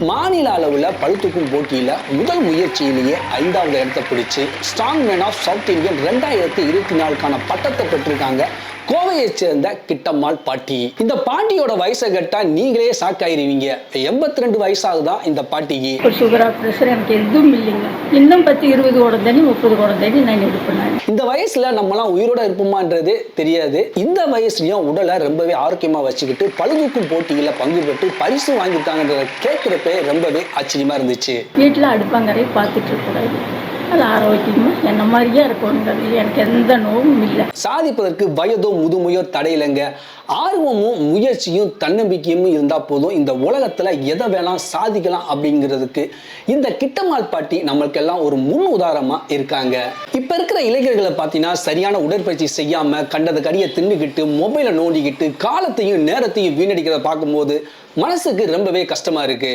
மாநில அளவுல பளுதூக்கும் போட்டியில முதல் முயற்சியிலேயே 5வது இடத்தை பிடிச்சு strong man of south Indian 2024க்கான பட்டத்தை பெற்றிருக்காங்க கோவையை சேர்ந்த கிட்டம்மாள் பாட்டி. இந்த பாட்டியோட வயசை கேட்டா நீங்களே ஷாக் ஆயிருவீங்க. 82 வயசாகுதான் இந்த பாட்டிக்கு. சுகரா பிரஷர் எனக்கு எதுவும் இல்லைங்க. இன்னும் 10-20 குடம் தண்ணி 30 குடம் தண்ணி நான் எடுப்பேன். இந்த வயசுல நம்மலாம் உயிரோட இருப்போமான்றது தெரியாது. இந்த வயசுலயும் உடலை ரொம்பவே ஆரோக்கியமா வச்சுக்கிட்டு பளுதூக்கும் போட்டியில பங்கு பெற்று பரிசு வாங்கியிருக்காங்கன்றத கேட்கிறப்ப ரொம்பவே ஆச்சரியமா இருந்துச்சு. வீட்டுல அடுப்பாங்கரை பார்த்துட்டு இருக்கக்கூடாது, அது ஆரோக்கியமா என்ன மாதிரியே இருக்கணுங்கிறது எனக்கு எந்த நோவும் இல்லை. சாதிப்பதற்கு வயதோ முதுமையோ தடையில்லைங்க. ஆர்வமும் முயற்சியும் தன்னம்பிக்கையும் இருந்தா போதும் இந்த உலகத்துல எதை வேணாம் சாதிக்கலாம் அப்படிங்கிறதுக்கு இந்த கிட்டம்மாள் பாட்டி நம்மளுக்கெல்லாம் ஒரு முன் உதாரணமா இருக்காங்க. இப்ப இருக்கிற இளைஞர்களை பார்த்தீங்கன்னா சரியான உடற்பயிற்சி செய்யாம கண்டத கடியை தின்னுக்கிட்டு மொபைலை நோண்டிக்கிட்டு காலத்தையும் நேரத்தையும் வீணடிக்கிறத பார்க்கும்போது மனசுக்கு ரொம்பவே கஷ்டமா இருக்கு.